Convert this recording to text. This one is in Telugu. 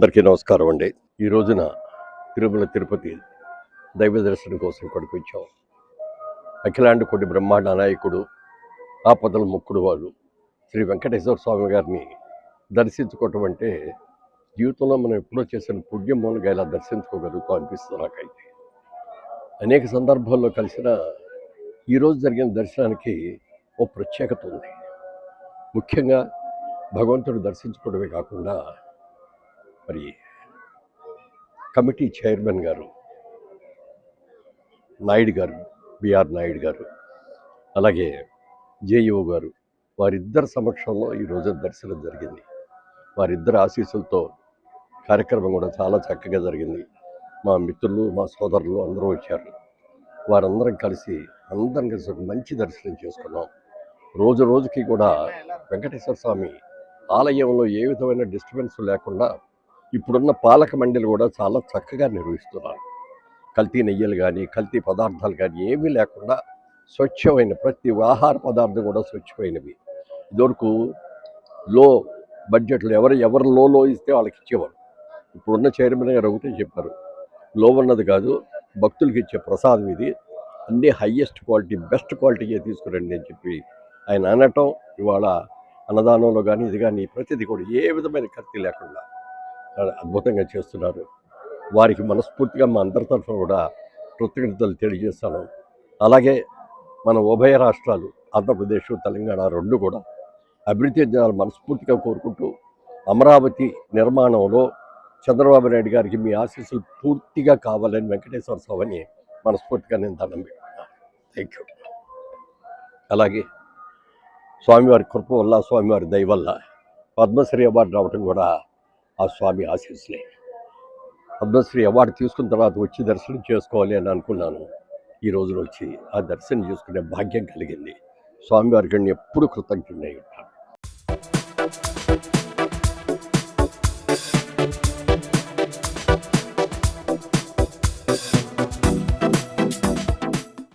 అందరికీ నమస్కారం అండి. ఈ రోజున తిరుమల తిరుపతి దైవ దర్శనం కోసం ఇక్కడికి వచ్చాం. అఖిలాండ కోటి బ్రహ్మాండ నాయకుడు ఆపదల ముక్కుడు వారు శ్రీ వెంకటేశ్వర స్వామి గారిని దర్శించుకోవటం అంటే జీవితంలో మనం ఎప్పుడో చేసిన పుణ్యం మూలంగా ఇలా దర్శించుకోగలుగుతాం అనిపిస్తుంది నాకైతే. అనేక సందర్భాల్లో కలిసిన ఈరోజు జరిగిన దర్శనానికి ఓ ప్రత్యేకత ఉంది. ముఖ్యంగా భగవంతుడు దర్శించుకోవడమే కాకుండా మరి కమిటీ చైర్మన్ గారు నాయుడు గారు, బిఆర్ నాయుడు గారు, అలాగే జేఈఓ గారు, వారిద్దరి సమక్షంలో ఈరోజు దర్శనం జరిగింది. వారిద్దరి ఆశీస్సులతో కార్యక్రమం కూడా చాలా చక్కగా జరిగింది. మా మిత్రులు, మా సోదరులు అందరూ వచ్చారు. వారందరం కలిసి ఒక మంచి దర్శనం చేసుకున్నాం. రోజు రోజుకి కూడా వెంకటేశ్వర స్వామి ఆలయంలో ఏ విధమైన డిస్టర్బెన్స్ లేకుండా ఇప్పుడున్న పాలక మండలి కూడా చాలా చక్కగా నిర్వహిస్తున్నారు. కల్తీ నెయ్యలు కానీ, కల్తీ పదార్థాలు కానీ ఏమీ లేకుండా స్వచ్ఛమైన ప్రతి ఆహార పదార్థం కూడా స్వచ్ఛమైనవి. ఇదివరకు లో బడ్జెట్లో ఎవరు లో ఇస్తే వాళ్ళకి ఇచ్చేవారు. ఇప్పుడున్న చైర్మన్ గారు ఒకటే చెప్పారు, లో ఉన్నది కాదు, భక్తులకి ఇచ్చే ప్రసాదం ఇది, అన్నీ హయ్యెస్ట్ క్వాలిటీ, బెస్ట్ క్వాలిటీయే తీసుకురండి అని చెప్పి ఆయన అనటం, ఇవాళ అన్నదానంలో కానీ ఇది కానీ ప్రతిదీ కూడా ఏ విధమైన కల్తీ లేకుండా అద్భుతంగా చేస్తున్నారు. వారికి మనస్ఫూర్తిగా మా అందరి తరఫున కూడా కృతజ్ఞతలు తెలియజేస్తాను. అలాగే మన ఉభయ రాష్ట్రాలు ఆంధ్రప్రదేశ్, తెలంగాణ రెండు కూడా అభివృద్ధి చెందాలని మనస్ఫూర్తిగా కోరుకుంటూ, అమరావతి నిర్మాణంలో చంద్రబాబు నాయుడు గారికి మీ ఆశీస్సులు పూర్తిగా కావాలని వెంకటేశ్వర స్వామిని మనస్ఫూర్తిగా నేను దండం పెట్టుకున్నాను. Thank you. అలాగే స్వామివారి కృప వల్ల, స్వామివారి దయ వల్ల పద్మశ్రీ అవార్డు రావటం కూడా ఆ స్వామి ఆశీస్సులే. పద్మశ్రీ అవార్డు తీసుకున్న తర్వాత వచ్చి దర్శనం చేసుకోవాలి అని అనుకున్నాను. ఈ రోజున వచ్చి ఆ దర్శనం చేసుకునే భాగ్యం కలిగింది. స్వామివారికి ఎప్పుడు కృతజ్ఞుడై ఉంటాను.